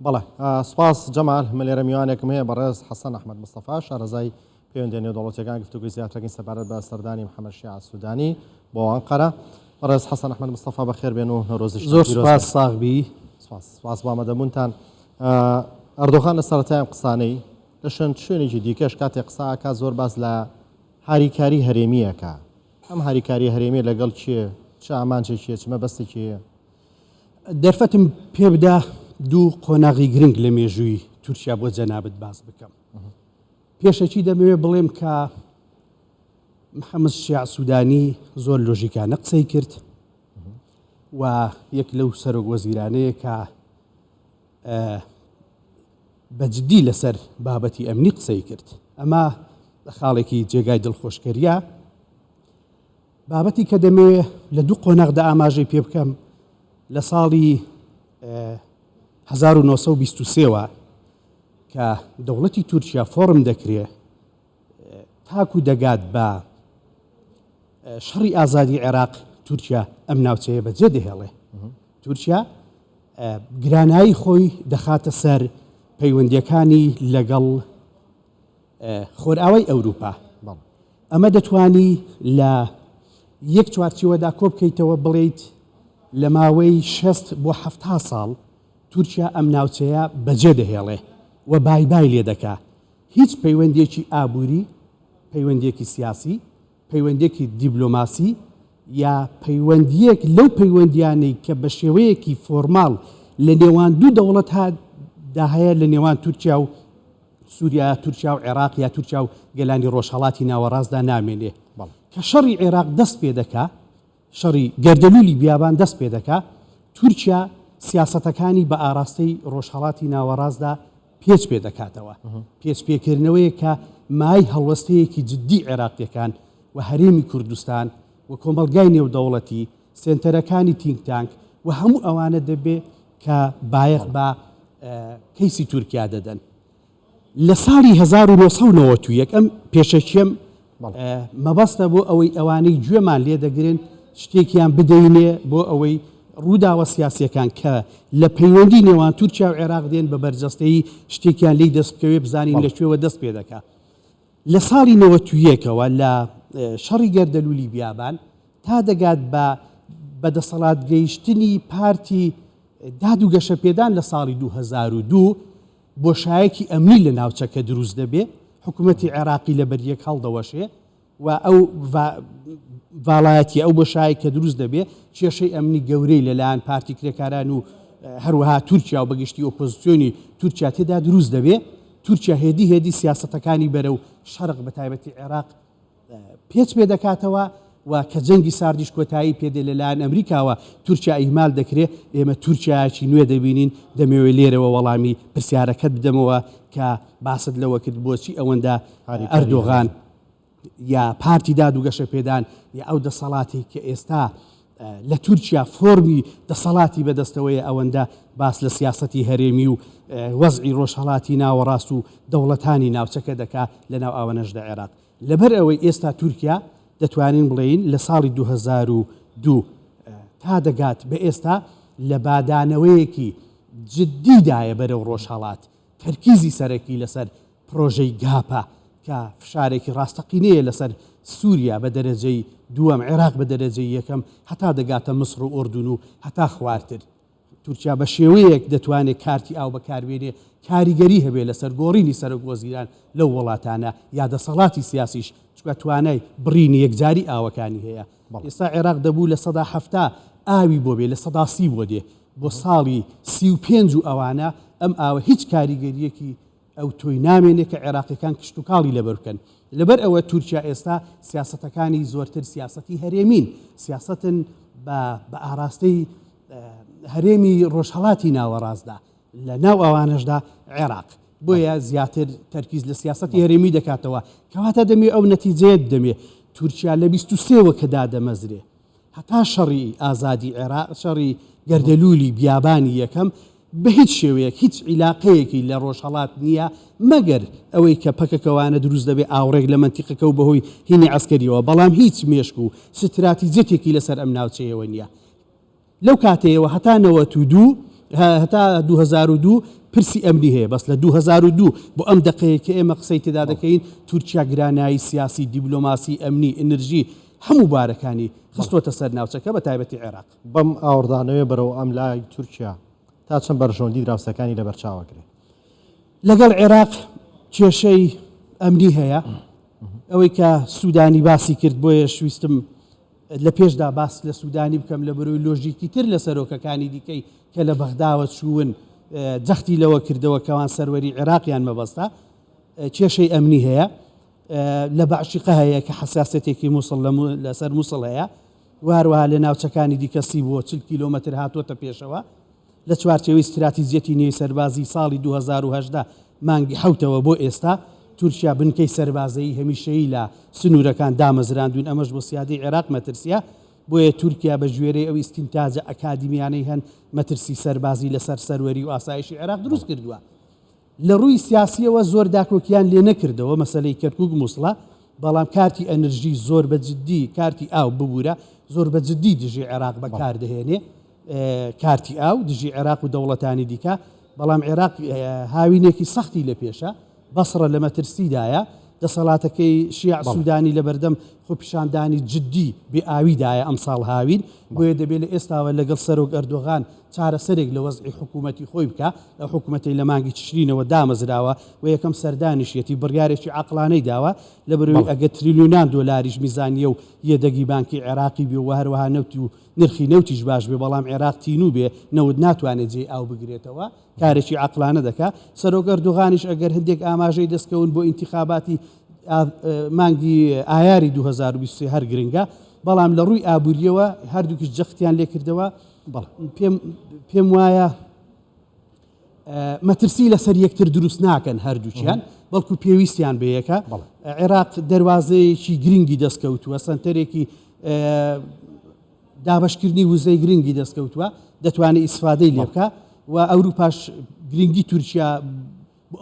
بەڵێ سپاس جەمال ملێرە میوانێکم هەیە بەڕێز حەسەن ئەحمەد مستەفا شارەزای پەیوەندی نێودەوڵەتیەکان گفتوگوی زیاترەکەین سەبارەت بە سەردانی محەممەد شیع سوودانی بۆ ئەنقەرە بەڕێز حەسەن ئەحمەد مستەفا بەخێر بێن و نەڕۆزی زۆر سپاس ساغبی سپاس بۆ ئامادەبوونتان. ئەردۆغان لە سەرەتایان قسانەی لە شوێنێکی دیکەش کاتێک قساکە زۆر باس لە هاریکاری هەرێمیەکە. ئەم هاریکاری هەرێمی لەگەڵ چیە؟ چ ئامانجێکیە؟ چ مەبەستێکیە؟ دەرفەتم پێ بدە دوو قۆناغی گرنگ لە مێژووی تورکیا بۆ جەنابەت باس بکەم. پێشەکی دەمەوێت بڵێم کە محەممەد شیع سوودانی زۆر لۆژیکانە قسەی کرد و یەک لەو سەرۆک وەزیرانەیە کە بەجددی لەسەر بابەتی ئەمنی قسەی کرد. ئەمە خاڵێکی جێگای دڵخۆشکەریە بابەتی کە دەمەوێت لە دوو قۆناغدا ئاماژەی پێ بکەم. لە ساڵی 1923ەوە کە دەوڵەتی تورکیا فۆرم دەکرێت تاکو دەگات بە شەڕی ئازادی عێراق تورکیا ئەم ناوچەیە بەجێ دەهێڵێ. تورکیا گرانایی خۆی دەخاتە سەر پەیوەندیەکانی لەگەڵ خۆرئاوای ئەوروپا. ئەمە دەتوانی لە یەک چوارچێوەدا کۆ بکەیتەوە بڵێیت لە ماوەی 60 بۆ 70 ساڵ تورکیا ئەم ناوچەیە بەجێ دەهێڵێ و بای لێ دەکا. هیچ پەیوەندێکی ئابووری، پەیوەندێکی سیاسی، پەیوەندێکی دیبلۆماسی یا پەیوەندیەک لەو پەیوەندیانەی کە بە شێوەیەکی فۆرماڵ لە نێوان دوو دەوڵەت دا هەیە لە نێوان تورکیا و سووریا، تورکیا و عێراق یا تورکیا و گەلانی ڕۆژهەڵاتی ناوەڕاستدا نامێنێ. کە شەڕی عێراق دەست پێ دەکا، شەڕی گەردەلوولی بیابان دەست پێ دەکا، تورکیا سیاسەتەکانی بە ئاراستەی ڕۆژهەڵاتی ناوەڕاستدا پێچ پێ دەکاتەوە. پێچپێکردنەوەیە کە مای هەڵوەستەیەکی جددی عێراقیەکان و هەرێمی کوردستان و کۆمەلگای نێودەوڵەتی سێنتەرەکانی تینگتانک و هەموو ئەوانە دەبێ کە بایەخ بە کەیسی تورکیا دەدەن. لە ساڵی 1991 ئەم پێشەکیەم مەبەستە بۆ ئەوەی ئەوانەی گوێمان لێ دەگرن شتێکیان بدەینێ بۆ ئەوەی ڕووداوە سیاسیەکان کە لە پەیوەندی نێوان تورکیا و عێراق دێن بە بەرجەستەیی شتێکیان لی دەست بکەوێ بزانین لەکوێوە دەست پێ دەکات. لە ساڵی 91ەوە لە شەڕی گەردەلوولی بیابان تا دەگات بە بەدەسەڵات گەیشتنی پارتی داد و گەشەپێدان لە ساڵی 2002 بۆشایەکی ئەمنی لە ناوچەکە دروست دەبێ. حکوومەتی عێراقی لە بەریەک هەڵدەوەشێ و ئەو ڤاڵایەتی ئەو بۆشایە کە دروست دەبێ کێشەی ئەمنی گەورەی لەلایەن پارتی کرێکاران و هەروەها تورکیا و بەگشتی ئۆپۆزیسیۆنی تورکیا تێدا دروست دەبێ. تورکیا هێدی سیاسەتەکانی بەرەو شەرق بە تایبەتی عێراق پێچ پێ دەکاتەوە و کە جەنگی ساردیش کۆتایی پێدێ لەلایەن ئەمریکاوە تورکیا ئیمال دەکرێت. ئێمە تورکیایکی نوێ دەبینین. دەمەوێت لێرەوە وەڵامی پرسیارەکەت بدەمەوە کە باست لەوە کرد بۆچی ئەوەندە ئەردۆغان یا پارتی داد و گەشەپێدان یا ئەو دەسەڵاتی کە ئێستا لە تورکیا فۆرمی دەسەڵاتی بەدەستەوەیە ئەوەندە باس لە سیاسەتی هەرێمی و وەزعی ڕۆژهەڵاتی ناوەڕاست و دەوڵەتانی ناوچەکە دەکا لە ناو ئاوەنەشدا عێراق. لەبەر ئەوەی ئێستا تورکیا دەتوانین بڵێین لە ساڵی 2002 تا دەگات بە ئێستا لە بادانەوەیەکی جددیدایە بەرەو ڕۆژهەڵات تەرکیزی سەرەکی لەسەر پرۆژەی گاپە کە فشارێکی ڕاستەقینەیە لەسەر سووریا بە دەرەجەی دووەم، عێراق بە دەرەجەی یەکەم، هەتا دەگاتە مسر و ئوردون و هەتا خوارتر. تورکیا بە شێوەیەک دەتوانێت کارتی ئاو بەکاربێنێ کاریگەری هەبێ لەسەر گۆڕینی سەرۆک وەزیران لەو وڵاتانە یا دەسەڵاتی سیاسیش چکە توانای بڕینی یەکجاری ئاوەکانی هەیە. ئێستا عێراق دەبوو لە 170 ئاوی بۆ بێ لە 130 بۆ دێ بۆ ساڵی 35 و ئەوانە ئەم ئاوە هیچ کاریگەریەکی ئەو تۆی نامێنێت کە عێراقیەکان کشت و کاڵی لەبەر بکەن. لەبەر ئەوە تورکیا ئێستا سیاسەتەکانی زۆرتر سیاسەتی هەرێمین، سیاستن بە ئاراستەی هەرێمی ڕۆژهەڵاتی ناوەڕاستدا لە ناو ئەوانەشدا عێراق بۆیە زیاتر تەرکیز لە سیاسەتی هەرێمی دەکاتەوە کەواتە دەمێ ئەو نەتیجەیەت دەمێ تورکیا لە 23ەوە کە دادەمەزرێ هەتا شەڕی ئازادی عێراق شەڕی گەردەلوولی بیابانی یەکەم بە هیچ شێوەیەک هیچ عیلاقەیەکی لە ڕۆژهەڵات نییە مەگەر ئەوەی کە پەکەکەوانە دروست دەبێ ئاوڕێک لە منتیقەکە و بەهۆی هینی عەسکەریەوە، بەڵام هیچ مێشک و ستراتیجەتێکی لەسەر ئەم ناوچەیەوە نییە. لەو کاتەیەوە هەتا 92 هەتا 2002 پرسی ئەمنی هەیە بەس لە 2002 بۆ ئەم دقەیە کە ئێمە قسەی تێدا دەکەین تورکیا گرانایی سیاسی دیبلۆماسی ئەمنی ئەنرژی هەموو بارەکانی خستوەتە سەر ناوچەکە بە تایبەتی عێراق بەم ئاوردانەوە بەرەو ئەم لای تورکیا تا چەند بەرژۆندی دراوسەکانی لەبەرچاوەگرێ لەگەڵ عێراق کێشەی ئەمنی هەیە ئەوەی کە سوودانی باسی کرد بۆیە شویستم لە پێشدا باس لە سوودانی بکەم لە بەرەوەی لۆژیکی تر لە سەرۆکەکانی دیکەی کە لە بەغداوە چوون جەختی لەوە کردەوە کەوان سەروەری عێراقیان مەبەستە کێشەی ئەمنی هەیە لە بەعشیقە هەیە کە حساسەتێکی مووسڵ لەسەر مووسڵ هەیە واروها لە ناوچەکانی دیکە 40 کیلۆمەتر هاتوۆتە پێشەوە لە چوارچێوەی استراتیزیەتی نوێی سەربازی ساڵی 2010 مانگی حوتەوە بۆ ئێستا تورکیا بنکەی سەربازایی هەمیشەیی لە سنوورەکان دامەزراندون ئەمەش بۆ سیادەی عێراق مەترسیە بۆیە تورکیا بە ژێرەی ئەو ئیستینتاجە ئەکادیمیانەی هەن مەترسی سەربازی لەسەر سەروەری و ئاسایشی عێراق دروست کردووە لە ڕووی سیاسیەوە زۆر داکۆکیان لێ نەکردەوە مەسەلەی کەرکووک مووسڵە بەڵام کارتی ئەنرژی زۆر بەجددی کارتی ئاو ببوورە زۆر بەجددی دژی عێراق بەکاردەهێنێ کارتی ئاو دژی عێراق و دەوڵەتانی دیکە بەڵام عێراق هاوینێکی سەختی لە پێشە بەسڕە لە مەترسیدایە دەسەڵاتەکەی شیع سوودانی لە بەردەم خۆپیشاندانی جددی بێئاویدایە ئەم ساڵ هاوین بۆیە دەبێت لە ئێستاوە لەگەڵ سەرۆک ئەردۆغان چارەسەرێک لە وەزعی حکوومەتی خۆی بکە لە حکوومەتی لە مانگی تشرینەوە دامەزراوە و یەکەم سەردانیشیەتی بڕیارێکی عەقڵانەی داوە لە بەروەی ئەگە تریلیۆنان دۆلاریش میزانیە و یەدەگی بانکی عێراقی بێ و هەروەها نەوتی و نرخی نەوتیش باش بێ بەڵام عێراق تینوو بێ نەوت ناتوانێت جێ ئاو بگرێتەوە کارێکی عەقڵانە دەکا سەرۆک ئەردۆغانیش ئەگەر هەندێک ئاماژەی دەستکەون بۆ ئینتیخاباتی مانگی ئایاری 2023 هەر گرنگە بەڵام لە ڕووی ئابوووریەوە هەردووکیش جەختیان لێ کردەوە پێم وایە مەترسی لەسەر یەکتر دروست ناکەن هەردووچیان بەڵکو پێویستیان بەیەکە عێراق دەواازەیەکی گرنگی دەستکەوتووە سنتەرێکی دابشکردنی وزەی گرنگی دەستکەوتووە دەتوانێت ئیسفادەی لێ بکە و ئەوروپاش گرنگی تورکیا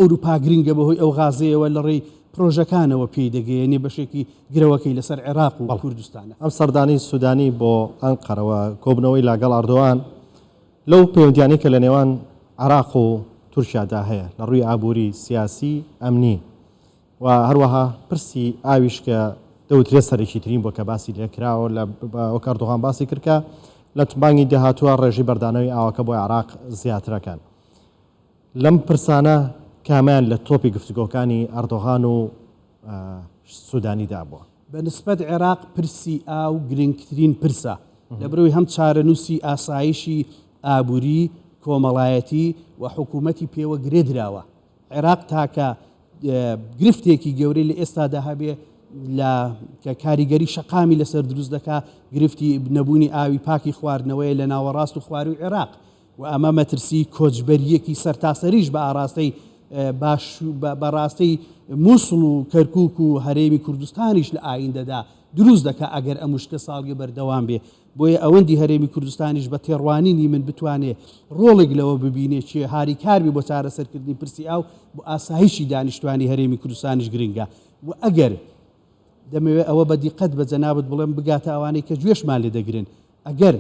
ئەوروپا گرنگە بەهۆی ئەو غازەیەوە لە ڕێی پرۆژەکانەوە پێی دەگەیەنێ بەشێکی گرەوەکەی لەسەر عێراق و کوردستانە ئەم سەردانی سوودانی بۆ ئەنقەرەوە کۆبنەوەی لەگەڵ ئەردۆغان لەو پەیوەندیانەی کە لە نێوان عێراق و تورکیادا هەیە لە ڕووی ئابووری سیاسی ئەمنی و هەروەها پرسی ئاویش کە دەوترێ سەرێکی ترین بۆ کە باسی لێکراوە لە ئەردۆغان باسی کردکە لە بانگی داهاتووە ڕێژی بەردانەوەی ئاوەکە بۆ عێراق زیاترەکان لەم پرسانە کامیان لە تۆپی گفتوگۆکانی ئەردۆغان و سوودانیدا بووە بەنسبەت عێراق پرسی ئاو گرنگترین پرسە لە بەرەوەی هەم چارەنووسی ئاسایشی ئابووری کۆمەڵایەتی و حکوومەتی پێوە گرێ دراوە عێراق تاکە گرفتێکی گەورەی لە ئێستادا هەبێ لە کاریگەری شەقامی لەسەر دروست دەکا گرفتی نەبوونی ئاوی پاکی خواردنەوەی لە ناوەڕاست و خواروی عێراق و ئەمە مەترسی کۆچبەریەکی سەرتاسەریش بە ئاراستەی بەڕاستی مووسڵ و کەرکووک و هەرێمی کوردستانیش لە ئایندەدا دروست دەکا ئەگەر ئەمشکە ساڵگە بەردەوام بێ بۆیە ئەوەندی هەرێمی کوردستانیش بە تێڕوانینی من بتوانێت ڕۆڵێک لەوە ببینێت چێ هاری کاربی بۆ چارەسەرکردنی پرسی ئاو بۆ ئاسایشی دانیشتوانی هەرێمی کوردستانیش گرنگە و ئەگەر دەمەوێت ئەوە بە دیقەت بە جەنابەت بڵێم بگاتە ئەوانەی کە گوێشمان لێ دەگرن ئەگەر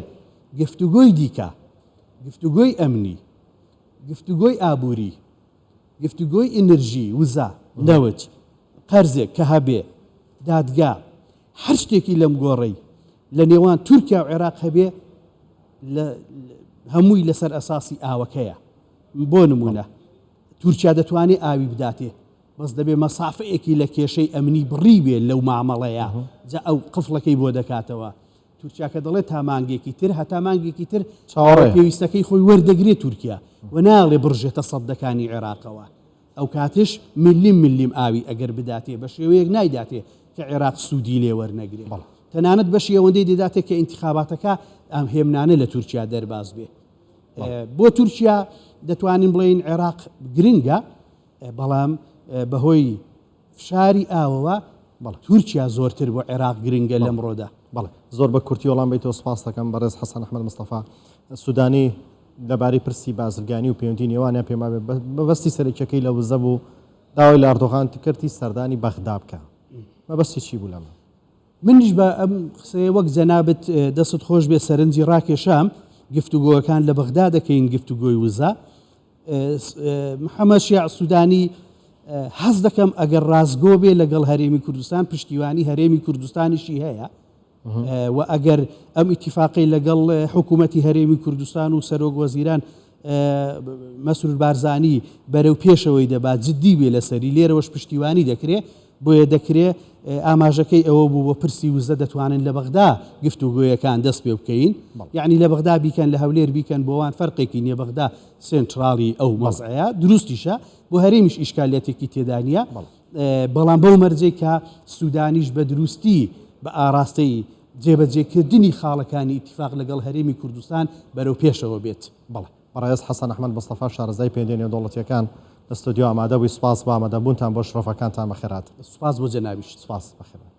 گفتوگۆی دیکە گفتوگۆی ئەمنی گفتوگۆی ئابووری گفتوگۆی ئێنەرژی وزە نەوت قەرزێک کە هەبێ دادگا هەر شتێکی لەم گۆڕەی لە نێوان تورکیا و عێراق هەبێ هەمووی لەسەر ئەساسی ئاوەکەیە بۆ نمونە تورکیا دەتوانێت ئاوی بداتێ بەس دەبێ مەسافەیەکی لە کێشەی ئەمنی بڕی بێ لەو مامەڵەیە جا ئەو قفڵەکەی بۆ دەکاتەوە تورکیا کە دەڵێت تا مانگێکی تر هەتا مانگێکی تر پێویستەکەی خۆی وەردەگرێت تورکیا و ناڵێ بڕژێتە سەدەکانی عێراقەوە ئەو کاتش ملیم ئاوی ئەگەر بداتێ بە شێوەیەک نایداتێ کە عێراق سوودی لێ وەرنەگرێت تەنانەت بەشی ئەوەندەی دەداتێت کە ئینتیخاباتەکە ئەم هێمنانە لە تورکیا دەرباز بێ بۆ تورکیا دەتوانین بڵێن عێراق گرنگە بەڵام بەهۆی فشاری ئاوەوە تورکیا زۆرتر بۆ عێراق گرنگە لەمڕۆدا بەڵێ زۆر بە کورتی وەڵام بیتەوە سپاس دەکەم بەڕێز حەسەن ئەحمەد مستەفا سوودانی لەبارەی پرسی بازرگانی و پەیوەندی نێوانیان پێما بێ مەبەستی سەرەکیەکەی لە وزە بوو داوای لە ئەردۆغان کردی سەردانی بەغدا بکە مەبەستی چی بوو لەمە منیش بە ئەم قسەیە وەک جەنابەت دەست خۆش بێ سەرنجی ڕاکێشام گفتوگۆەکان لە بەغدا دەکەین گفتوگۆی وزە محەممەد شیع سوودانی حەز دەکەم ئەگەر ڕازگۆ بێ لەگەڵ هەرێمی کوردستان پشتیوانی هەرێمی کوردستانیشی هەیە و ئەگەر ئەم ئیتیفاقی لەگەڵ حکوومەتی هەرێمی کوردستان و سەرۆک وەزیران مەسرور بارزانی بەرەو پێشەوەی دەبات جددی بێ لەسەری لێرەوەش پشتیوانی دەکرێت بۆیە دەکرێت ئاماژەکەی ئەوە بوو بۆ پرسی وزە دەتوانن لە بەغدا گفتوگویەکان دەست پێ بکەین یعنی لە بەغدا بیکەن لە هەولێر بیکەن بۆوان فەرقێکی نییە بەغدا سنترالی ئەو مەزعەیە دروستیشە بۆ هەرێمیش ئیشکالەتێکی تێدانە بەڵام بەو مەرجەی کە سوودانیش بە دروستی بە ئاراستەی جێبەجێکردنی خاڵەکانی ئیتیفاق لەگەڵ هەرێمی کوردستان بەرەو پێشەوە بێت بەڵێ بەڕێز حەسەن ئەحمەد مستەفا شارەزای پێدێنی دەوڵەتیەکان لە ستودیۆ ئامادە بووی سپاس بە ئامادەبوونتان بۆ شرۆفەکانتان بەخێرات سوپاس بۆ جەنابیش سپاس بەخێرات